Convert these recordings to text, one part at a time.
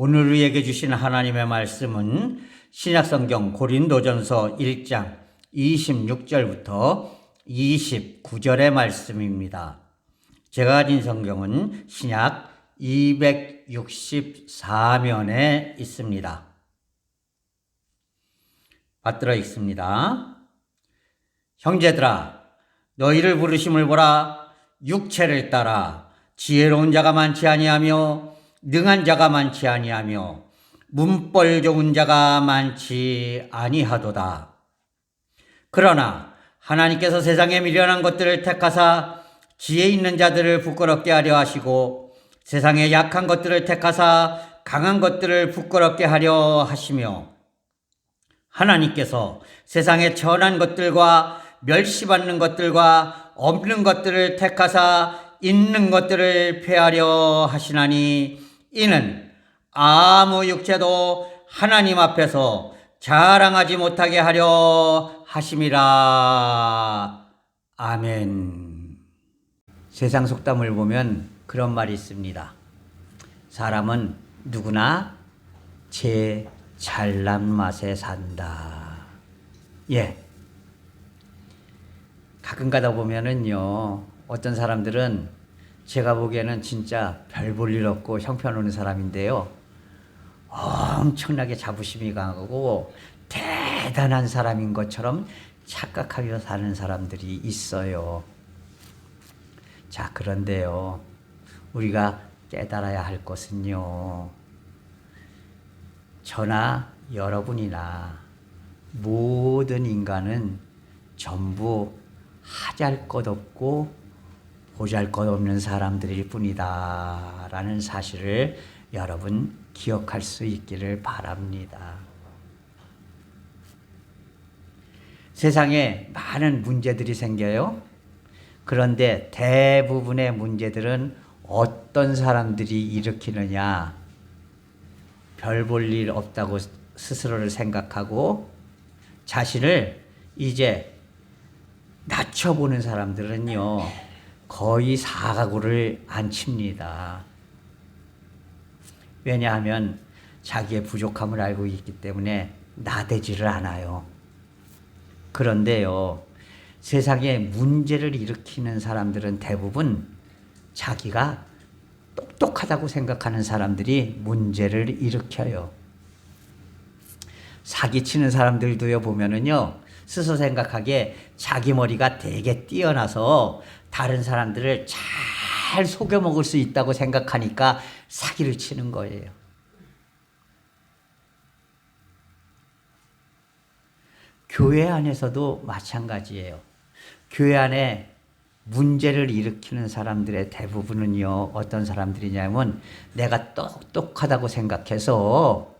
오늘 우리에게 주신 하나님의 말씀은 신약성경 고린도전서 1장 26절부터 29절의 말씀입니다. 제가 가진 성경은 신약 264면에 있습니다. 받들어 읽습니다. 형제들아, 너희를 부르심을 보라. 육체를 따라 지혜로운 자가 많지 아니하며 능한 자가 많지 아니하며 문벌 좋은 자가 많지 아니하도다. 그러나 하나님께서 세상에 미련한 것들을 택하사 지혜 있는 자들을 부끄럽게 하려 하시고 세상에 약한 것들을 택하사 강한 것들을 부끄럽게 하려 하시며 하나님께서 세상에 천한 것들과 멸시받는 것들과 없는 것들을 택하사 있는 것들을 폐하려 하시나니 이는 아무 육체도 하나님 앞에서 자랑하지 못하게 하려 하심이라. 아멘. 세상 속담을 보면 그런 말이 있습니다. 사람은 누구나 제 잘난 맛에 산다. 가끔 가다 보면은요, 어떤 사람들은 제가 보기에는 진짜 별 볼 일 없고 형편없는 사람인데요, 엄청나게 자부심이 강하고 대단한 사람인 것처럼 착각하며 사는 사람들이 있어요. 자, 그런데요, 우리가 깨달아야 할 것은요, 저나 여러분이나 모든 인간은 전부 하잘것없고 보잘것없는 사람들일 뿐이다 라는 사실을 여러분 기억할 수 있기를 바랍니다. 세상에 많은 문제들이 생겨요. 그런데 대부분의 문제들은 어떤 사람들이 일으키느냐? 별 볼 일 없다고 스스로를 생각하고 자신을 이제 낮춰보는 사람들은요, 거의 사고를 안 칩니다. 왜냐하면 자기의 부족함을 알고 있기 때문에 나대지를 않아요. 그런데요, 세상에 문제를 일으키는 사람들은 대부분 자기가 똑똑하다고 생각하는 사람들이 문제를 일으켜요. 사기치는 사람들도요, 보면은요, 스스로 생각하기에 자기 머리가 되게 뛰어나서 다른 사람들을 잘 속여먹을 수 있다고 생각하니까 사기를 치는 거예요. 교회 안에서도 마찬가지예요. 교회 안에 문제를 일으키는 사람들의 대부분은요, 어떤 사람들이냐면 내가 똑똑하다고 생각해서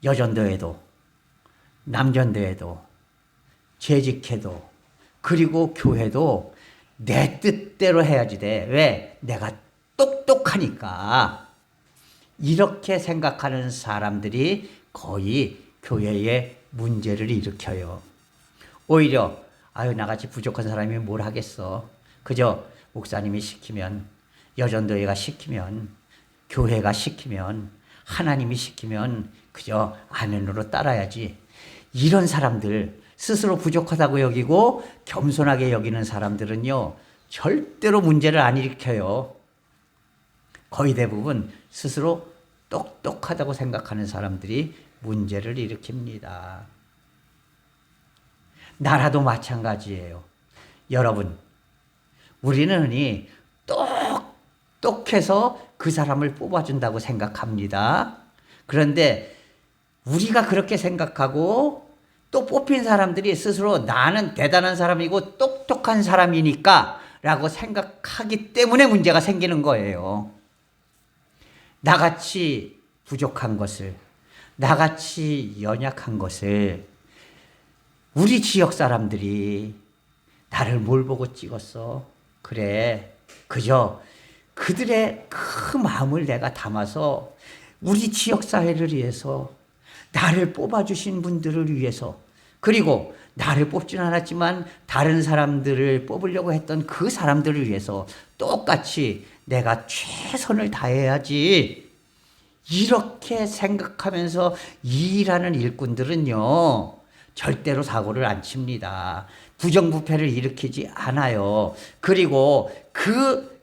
여전도에도 남전도에도 재직해도 그리고 교회도 내 뜻대로 해야지 돼. 왜? 내가 똑똑하니까. 이렇게 생각하는 사람들이 거의 교회에 문제를 일으켜요. 오히려 나같이 부족한 사람이 뭘 하겠어. 그저 목사님이 시키면, 여전도회가 시키면, 교회가 시키면, 하나님이 시키면 그저 아멘으로 따라야지. 이런 사람들, 스스로 부족하다고 여기고 겸손하게 여기는 사람들은요, 절대로 문제를 안 일으켜요. 거의 대부분 스스로 똑똑하다고 생각하는 사람들이 문제를 일으킵니다. 나라도 마찬가지예요. 여러분, 우리는 흔히 똑똑해서 그 사람을 뽑아준다고 생각합니다. 그런데 우리가 그렇게 생각하고 또 뽑힌 사람들이 스스로 나는 대단한 사람이고 똑똑한 사람이니까 라고 생각하기 때문에 문제가 생기는 거예요. 나같이 부족한 것을, 나같이 연약한 것을 우리 지역 사람들이 나를 뭘 보고 찍었어? 그래, 그저 그들의 그 마음을 내가 담아서 우리 지역 사회를 위해서, 나를 뽑아주신 분들을 위해서, 그리고 나를 뽑진 않았지만 다른 사람들을 뽑으려고 했던 그 사람들을 위해서 똑같이 내가 최선을 다해야지. 이렇게 생각하면서 일하는 일꾼들은요, 절대로 사고를 안 칩니다. 부정부패를 일으키지 않아요. 그리고 그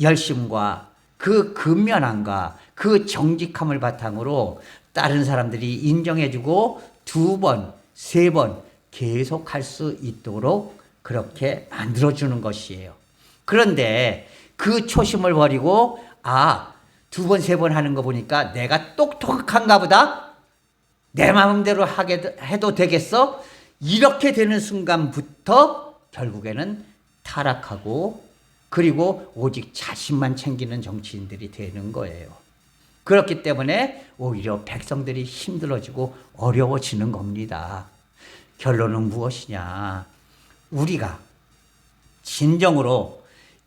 열심과 그 근면함과 그 정직함을 바탕으로 다른 사람들이 인정해주고 2번, 3번 계속 할 수 있도록 그렇게 만들어주는 것이에요. 그런데 그 초심을 버리고 2번, 3번 하는 거 보니까 내가 똑똑한가 보다? 내 마음대로 해도 되겠어? 이렇게 되는 순간부터 결국에는 타락하고 그리고 오직 자신만 챙기는 정치인들이 되는 거예요. 그렇기 때문에 오히려 백성들이 힘들어지고 어려워지는 겁니다. 결론은 무엇이냐? 우리가 진정으로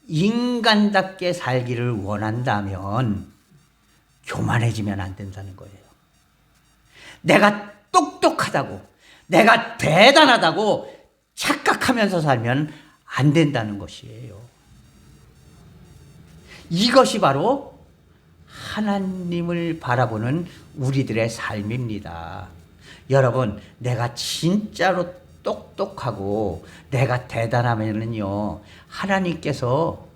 인간답게 살기를 원한다면 교만해지면 안 된다는 거예요. 내가 똑똑하다고, 내가 대단하다고 착각하면서 살면 안 된다는 것이에요. 이것이 바로 하나님을 바라보는 우리들의 삶입니다. 여러분, 내가 진짜로 똑똑하고 내가 대단하면은요, 하나님께서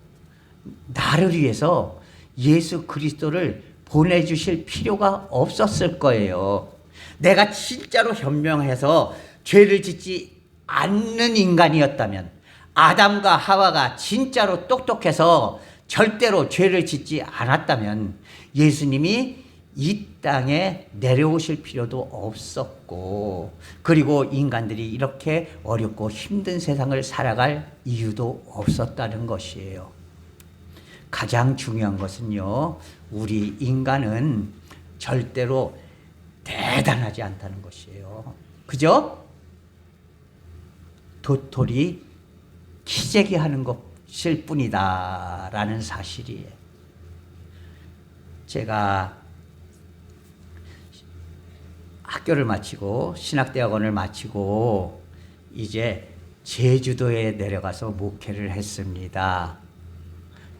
나를 위해서 예수 그리스도를 보내주실 필요가 없었을 거예요. 내가 진짜로 현명해서 죄를 짓지 않는 인간이었다면, 아담과 하와가 진짜로 똑똑해서 절대로 죄를 짓지 않았다면 예수님이 이 땅에 내려오실 필요도 없었고, 그리고 인간들이 이렇게 어렵고 힘든 세상을 살아갈 이유도 없었다는 것이에요. 가장 중요한 것은요, 우리 인간은 절대로 대단하지 않다는 것이에요. 그죠? 도토리 키재기 하는 것일 뿐이다 라는 사실이에요. 제가 학교를 마치고 신학대학원을 마치고 이제 제주도에 내려가서 목회를 했습니다.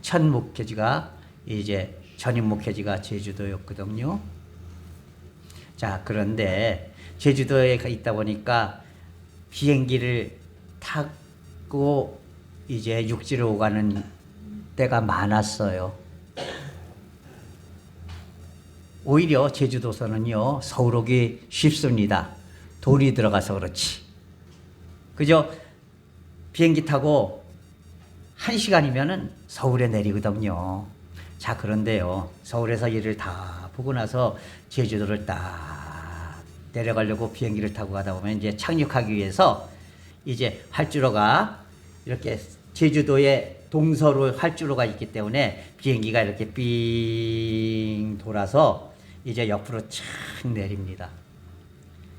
첫 목회지가 이제 전임 목회지가 제주도였거든요. 자, 그런데 제주도에 있다 보니까 비행기를 타고 이제 육지로 오가는 때가 많았어요. 오히려 제주도선은요, 서울 오기 쉽습니다. 돌이 들어가서 그렇지. 그죠? 비행기 타고 1시간이면은 서울에 내리거든요. 자, 그런데요, 서울에서 일을 다 보고 나서 제주도를 딱 내려가려고 비행기를 타고 가다 보면 이제 착륙하기 위해서 이제 활주로가 이렇게 제주도에 동서로 활주로가 있기 때문에 비행기가 이렇게 삥 돌아서 이제 옆으로 착 내립니다.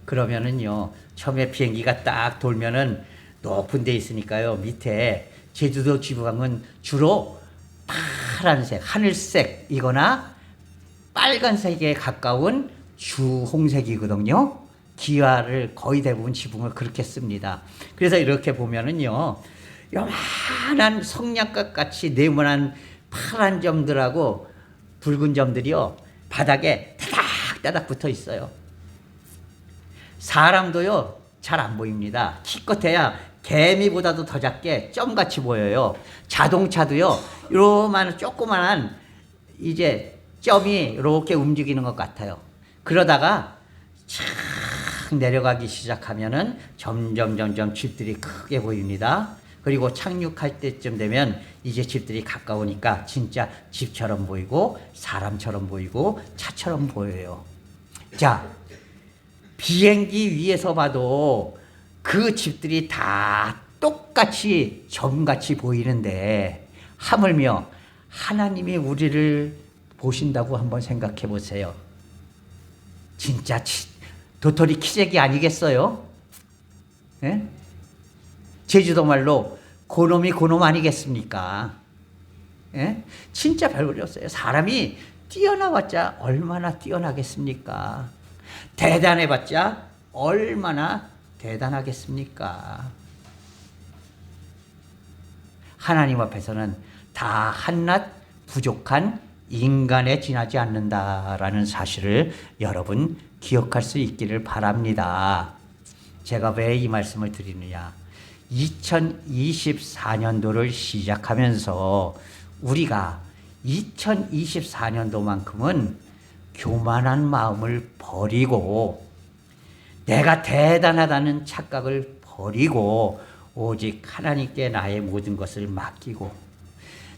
그러면은요, 처음에 비행기가 딱 돌면은 높은 데 있으니까요, 밑에 제주도 지방은 주로 파란색, 하늘색이거나 빨간색에 가까운 주홍색이거든요. 기와를 거의 대부분 지붕을 그렇게 씁니다. 그래서 이렇게 보면은요, 요만한 성냥갑 같이 네모난 파란 점들하고 붉은 점들이요, 바닥에 따닥따닥 붙어 있어요. 사람도요, 잘 안 보입니다. 키껏해야 개미보다도 더 작게 점같이 보여요. 자동차도요, 요만한 조그만한 이제 점이 이렇게 움직이는 것 같아요. 그러다가 착 내려가기 시작하면은 점점 집들이 크게 보입니다. 그리고 착륙할 때쯤 되면 이제 집들이 가까우니까 진짜 집처럼 보이고 사람처럼 보이고 차처럼 보여요. 자, 비행기 위에서 봐도 그 집들이 다 똑같이 점같이 보이는데 하물며 하나님이 우리를 보신다고 한번 생각해 보세요. 진짜 도토리 키재기 아니겠어요? 예? 제주도 말로 고놈이 고놈 아니겠습니까? 예? 진짜 별볼이 없어요. 사람이 뛰어나봤자 얼마나 뛰어나겠습니까? 대단해봤자 얼마나 대단하겠습니까? 하나님 앞에서는 다 한낱 부족한 인간에 지나지 않는다라는 사실을 여러분 기억할 수 있기를 바랍니다. 제가 왜 이 말씀을 드리느냐. 2024년도를 시작하면서 우리가 2024년도만큼은 교만한 마음을 버리고 내가 대단하다는 착각을 버리고 오직 하나님께 나의 모든 것을 맡기고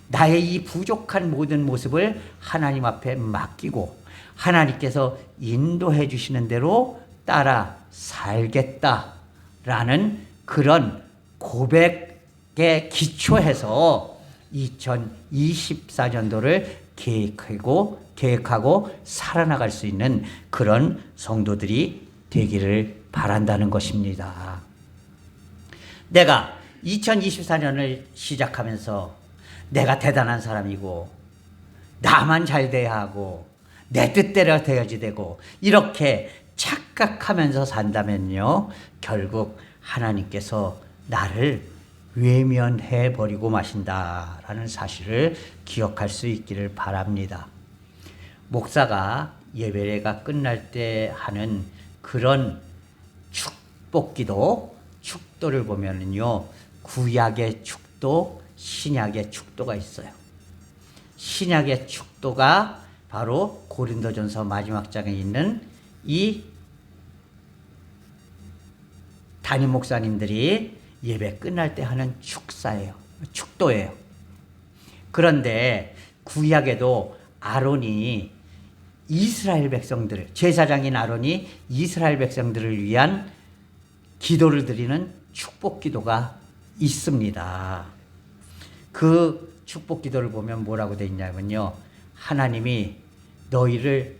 나의 이 부족한 모든 모습을 하나님 앞에 맡기고 하나님께서 인도해 주시는 대로 따라 살겠다라는 그런 고백에 기초해서 2024년도를 계획하고 살아나갈 수 있는 그런 성도들이 되기를 바란다는 것입니다. 내가 2024년을 시작하면서 내가 대단한 사람이고 나만 잘 돼야 하고 내 뜻대로 되어야지 되고 이렇게 착각하면서 산다면요, 결국 하나님께서 나를 외면해 버리고 마신다라는 사실을 기억할 수 있기를 바랍니다. 목사가 예배가 끝날 때 하는 그런 축복기도, 축도를 보면은요, 구약의 축도, 신약의 축도가 있어요. 신약의 축도가 바로 고린도전서 마지막 장에 있는 이 담임 목사님들이 예배 끝날 때 하는 축사예요. 축도예요. 그런데 구약에도 아론이 이스라엘 백성들, 제사장인 아론이 이스라엘 백성들을 위한 기도를 드리는 축복 기도가 있습니다. 그 축복 기도를 보면 뭐라고 되어 있냐면요, 하나님이 너희를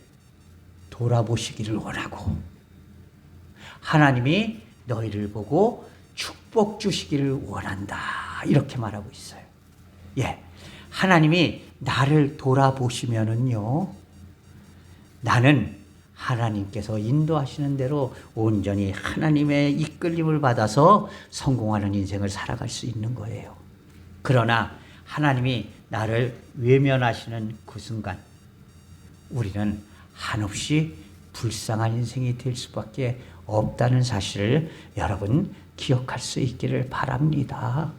돌아보시기를 원하고 하나님이 너희를 보고 축복 주시기를 원한다, 이렇게 말하고 있어요. 예, 하나님이 나를 돌아보시면은요, 나는 하나님께서 인도하시는 대로 온전히 하나님의 이끌림을 받아서 성공하는 인생을 살아갈 수 있는 거예요. 그러나 하나님이 나를 외면하시는 그 순간 우리는 한없이 불쌍한 인생이 될 수밖에 없다는 사실을 여러분 기억할 수 있기를 바랍니다.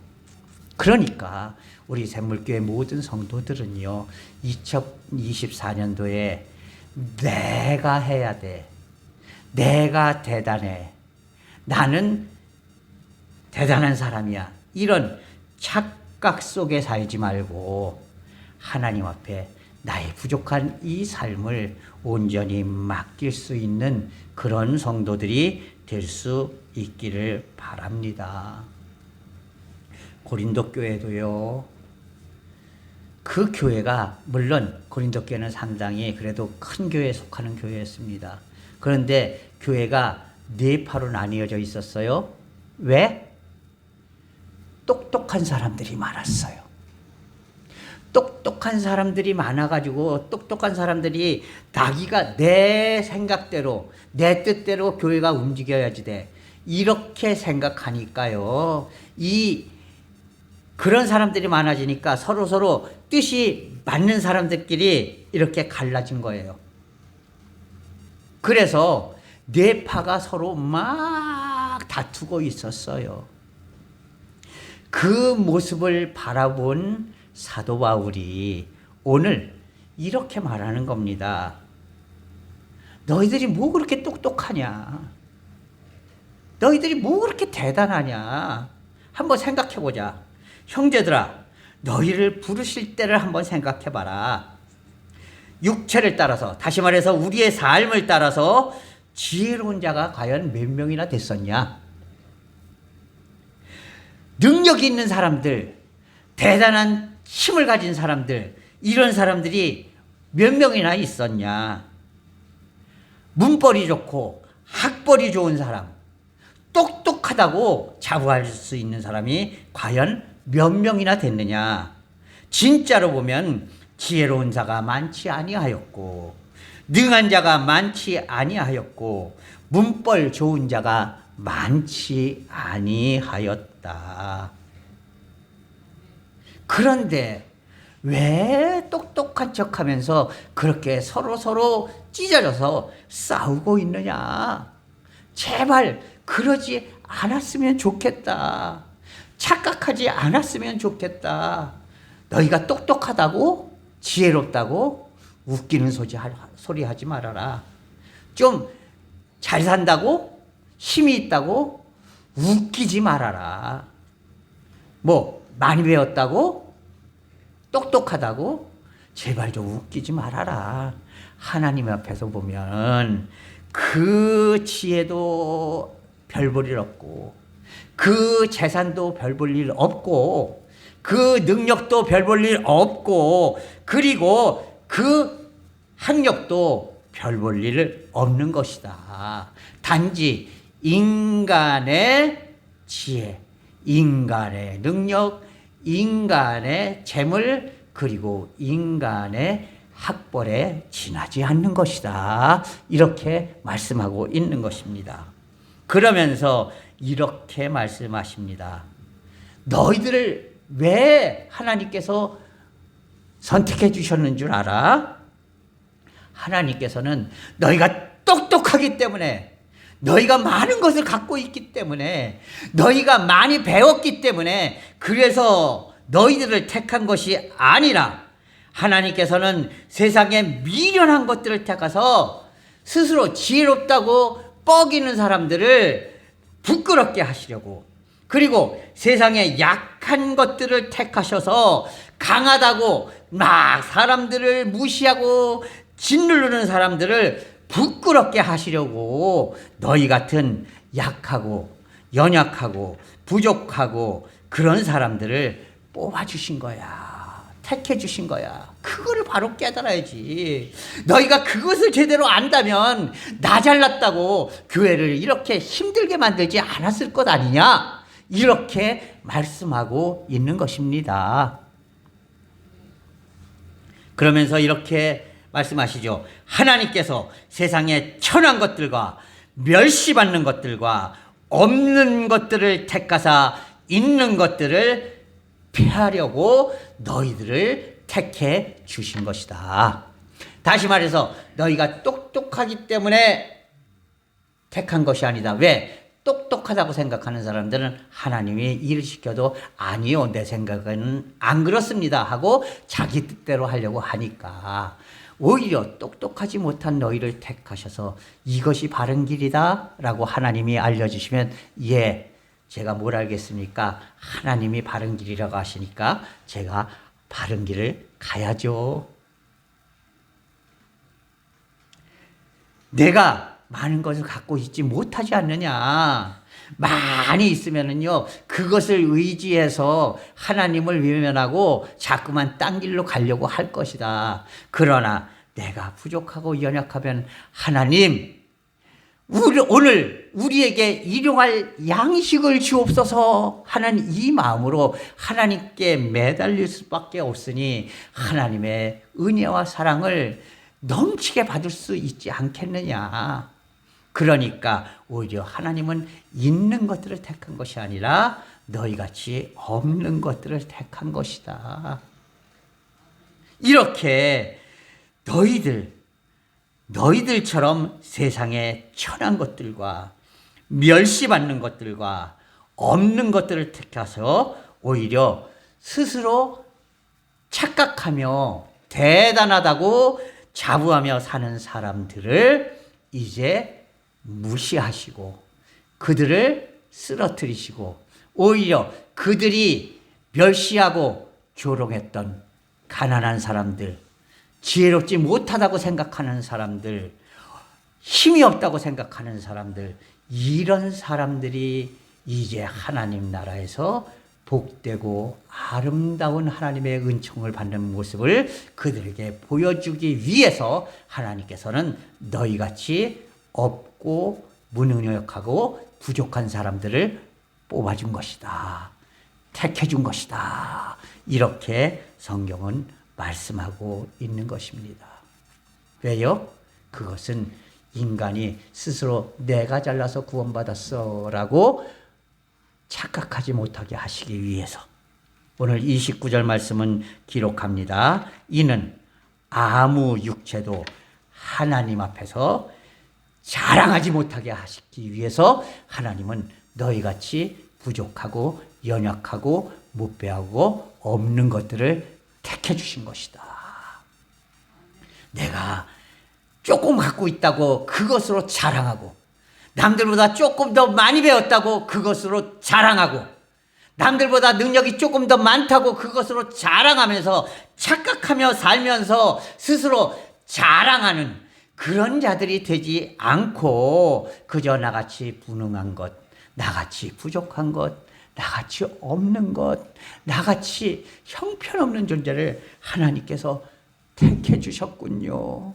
그러니까 우리 샘물교회 모든 성도들은요, 2024년도에 내가 해야 돼, 내가 대단해, 나는 대단한 사람이야, 이런 착각 속에 살지 말고 하나님 앞에 나의 부족한 이 삶을 온전히 맡길 수 있는 그런 성도들이 될 수 있기를 바랍니다. 고린도 교회도요, 그 교회가 물론 고린도 교회는 상당히 그래도 큰 교회에 속하는 교회였습니다. 그런데 교회가 네 파로 나뉘어져 있었어요. 왜? 똑똑한 사람들이 많았어요. 똑똑한 사람들이 많아가지고 똑똑한 사람들이 자기가 내 생각대로 내 뜻대로 교회가 움직여야지 돼, 이렇게 생각하니까요, 그런 사람들이 많아지니까 서로 뜻이 맞는 사람들끼리 이렇게 갈라진 거예요. 그래서 네 파가 서로 막 다투고 있었어요. 그 모습을 바라본 사도 바울이 오늘 이렇게 말하는 겁니다. 너희들이 뭐 그렇게 똑똑하냐? 너희들이 뭐 그렇게 대단하냐? 한번 생각해보자. 형제들아, 너희를 부르실 때를 한번 생각해봐라. 육체를 따라서, 다시 말해서 우리의 삶을 따라서 지혜로운 자가 과연 몇 명이나 됐었냐? 능력이 있는 사람들, 대단한 힘을 가진 사람들, 이런 사람들이 몇 명이나 있었냐? 문벌이 좋고 학벌이 좋은 사람, 똑똑하다고 자부할 수 있는 사람이 과연 몇 명이나 됐느냐? 진짜로 보면 지혜로운 자가 많지 아니하였고 능한 자가 많지 아니하였고 문벌 좋은 자가 많지 아니하였다. 그런데 왜 똑똑한 척 하면서 그렇게 서로 찢어져서 싸우고 있느냐? 제발 그러지 않았으면 좋겠다. 착각하지 않았으면 좋겠다. 너희가 똑똑하다고? 지혜롭다고? 웃기는 소리 하지 말아라. 좀 잘 산다고? 힘이 있다고? 웃기지 말아라. 뭐 많이 배웠다고? 똑똑하다고? 제발 좀 웃기지 말아라. 하나님 앞에서 보면 그 지혜도 별 볼 일 없고, 그 재산도 별 볼 일 없고, 그 능력도 별 볼 일 없고, 그리고 그 학력도 별 볼 일 없는 것이다. 단지 인간의 지혜, 인간의 능력, 인간의 재물, 그리고 인간의 학벌에 지나지 않는 것이다. 이렇게 말씀하고 있는 것입니다. 그러면서 이렇게 말씀하십니다. 너희들을 왜 하나님께서 선택해 주셨는 줄 알아? 하나님께서는 너희가 똑똑하기 때문에, 너희가 많은 것을 갖고 있기 때문에, 너희가 많이 배웠기 때문에, 그래서 너희들을 택한 것이 아니라 하나님께서는 세상에 미련한 것들을 택하서 스스로 지혜롭다고 뻐기는 사람들을 부끄럽게 하시려고, 그리고 세상에 약한 것들을 택하셔서 강하다고 막 사람들을 무시하고 짓누르는 사람들을 부끄럽게 하시려고 너희 같은 약하고 연약하고 부족하고 그런 사람들을 뽑아주신 거야. 택해주신 거야. 그거를 바로 깨달아야지. 너희가 그것을 제대로 안다면 나 잘났다고 교회를 이렇게 힘들게 만들지 않았을 것 아니냐? 이렇게 말씀하고 있는 것입니다. 그러면서 이렇게 말씀하시죠. 하나님께서 세상에 천한 것들과 멸시받는 것들과 없는 것들을 택하사 있는 것들을 피하려고 너희들을 택해 주신 것이다. 다시 말해서 너희가 똑똑하기 때문에 택한 것이 아니다. 왜? 똑똑하다고 생각하는 사람들은 하나님이 일을 시켜도 아니요, 내 생각은 안 그렇습니다 하고 자기 뜻대로 하려고 하니까 오히려 똑똑하지 못한 너희를 택하셔서 이것이 바른 길이다 라고 하나님이 알려주시면, 예, 제가 뭘 알겠습니까? 하나님이 바른 길이라고 하시니까 제가 바른 길을 가야죠. 내가 많은 것을 갖고 있지 못하지 않느냐. 많이 있으면은요, 그것을 의지해서 하나님을 외면하고 자꾸만 딴 길로 가려고 할 것이다. 그러나 내가 부족하고 연약하면 하나님, 오늘 우리에게 일용할 양식을 주옵소서 하는 이 마음으로 하나님께 매달릴 수밖에 없으니 하나님의 은혜와 사랑을 넘치게 받을 수 있지 않겠느냐. 그러니까 오히려 하나님은 있는 것들을 택한 것이 아니라 너희같이 없는 것들을 택한 것이다. 이렇게 너희들처럼 세상에 천한 것들과 멸시받는 것들과 없는 것들을 택해서 오히려 스스로 착각하며 대단하다고 자부하며 사는 사람들을 이제 무시하시고 그들을 쓰러뜨리시고 오히려 그들이 멸시하고 조롱했던 가난한 사람들, 지혜롭지 못하다고 생각하는 사람들, 힘이 없다고 생각하는 사람들, 이런 사람들이 이제 하나님 나라에서 복되고 아름다운 하나님의 은총을 받는 모습을 그들에게 보여주기 위해서 하나님께서는 너희같이 없고 무능력하고 부족한 사람들을 뽑아준 것이다. 택해준 것이다. 이렇게 성경은 말씀하고 있는 것입니다. 왜요? 그것은 인간이 스스로 내가 잘나서 구원받았어 라고 착각하지 못하게 하시기 위해서. 오늘 29절 말씀은 기록합니다. 이는 아무 육체도 하나님 앞에서 자랑하지 못하게 하시기 위해서 하나님은 너희같이 부족하고 연약하고 못배하고 없는 것들을 택해 주신 것이다. 내가 조금 갖고 있다고 그것으로 자랑하고, 남들보다 조금 더 많이 배웠다고 그것으로 자랑하고, 남들보다 능력이 조금 더 많다고 그것으로 자랑하면서 착각하며 살면서 스스로 자랑하는 그런 자들이 되지 않고, 그저 나같이 무능한 것, 나같이 부족한 것, 나같이 없는 것, 나같이 형편없는 존재를 하나님께서 택해 주셨군요.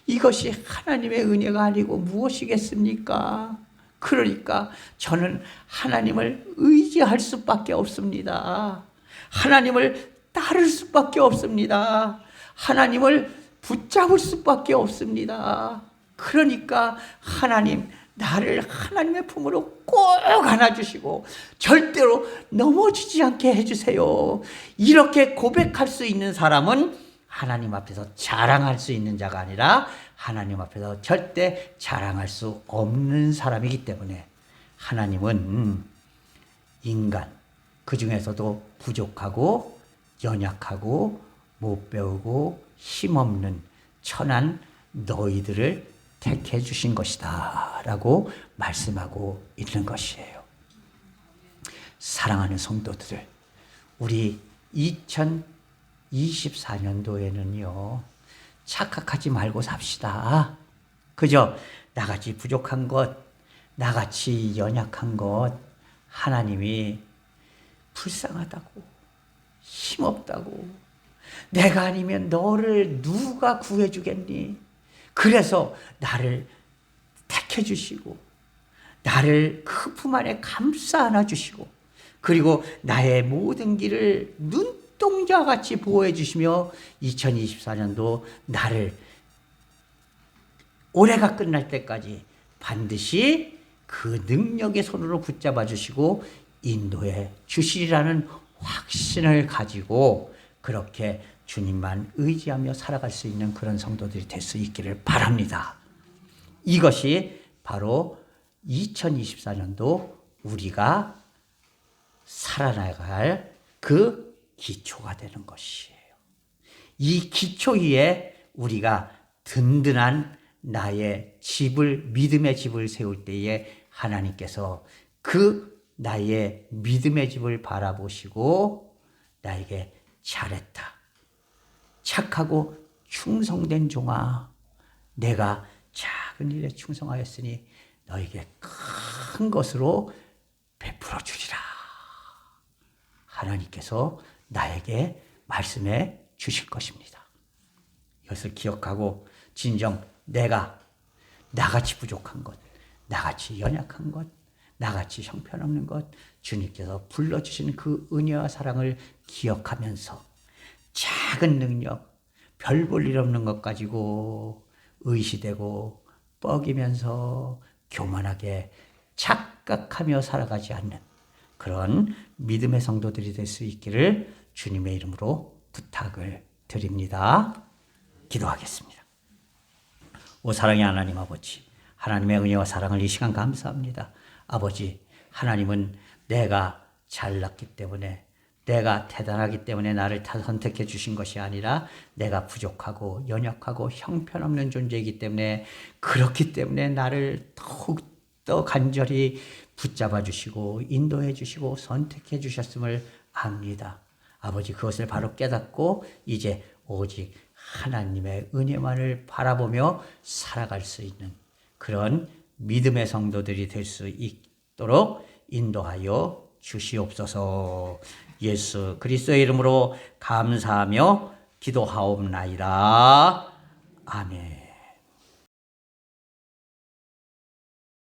이것이 하나님의 은혜가 아니고 무엇이겠습니까? 그러니까 저는 하나님을 의지할 수밖에 없습니다. 하나님을 따를 수밖에 없습니다. 하나님을 붙잡을 수밖에 없습니다. 그러니까 하나님, 나를 하나님의 품으로 꼭 안아주시고 절대로 넘어지지 않게 해주세요. 이렇게 고백할 수 있는 사람은 하나님 앞에서 자랑할 수 있는 자가 아니라 하나님 앞에서 절대 자랑할 수 없는 사람이기 때문에, 하나님은 인간, 그 중에서도 부족하고 연약하고 못 배우고 힘없는 천한 너희들을 택해 주신 것이다 라고 말씀하고 있는 것이에요. 사랑하는 성도들, 우리 2024년도에는요 착각하지 말고 삽시다. 그저 나같이 부족한 것, 나같이 연약한 것 하나님이 불쌍하다고, 힘없다고, 내가 아니면 너를 누가 구해주겠니? 그래서 나를 택해 주시고 나를 그 품 안에 감싸 안아 주시고, 그리고 나의 모든 길을 눈동자와 같이 보호해 주시며 2024년도 나를 올해가 끝날 때까지 반드시 그 능력의 손으로 붙잡아 주시고 인도해 주시리라는 확신을 가지고 그렇게 주님만 의지하며 살아갈 수 있는 그런 성도들이 될 수 있기를 바랍니다. 이것이 바로 2024년도 우리가 살아나갈 그 기초가 되는 것이에요. 이 기초 위에 우리가 든든한 나의 집을, 믿음의 집을 세울 때에 하나님께서 그 나의 믿음의 집을 바라보시고 나에게 잘했다, 착하고 충성된 종아, 내가 작은 일에 충성하였으니 너에게 큰 것으로 베풀어 주리라. 하나님께서 나에게 말씀해 주실 것입니다. 이것을 기억하고 진정 내가 나같이 부족한 것, 나같이 연약한 것, 나같이 형편없는 것, 주님께서 불러주신 그 은혜와 사랑을 기억하면서 작은 능력, 별 볼 일 없는 것 가지고 의시되고 뻐기면서 교만하게 착각하며 살아가지 않는 그런 믿음의 성도들이 될 수 있기를 주님의 이름으로 부탁을 드립니다. 기도하겠습니다. 오 사랑의 하나님 아버지, 하나님의 은혜와 사랑을 이 시간 감사합니다. 아버지, 하나님은 내가 잘났기 때문에, 내가 대단하기 때문에 나를 선택해 주신 것이 아니라 내가 부족하고 연약하고 형편없는 존재이기 때문에, 그렇기 때문에 나를 더욱더 간절히 붙잡아 주시고 인도해 주시고 선택해 주셨음을 압니다. 아버지, 그것을 바로 깨닫고 이제 오직 하나님의 은혜만을 바라보며 살아갈 수 있는 그런 믿음의 성도들이 될 수 있도록 인도하여 주시옵소서. 예수 그리스도의 이름으로 감사하며 기도하옵나이다. 아멘.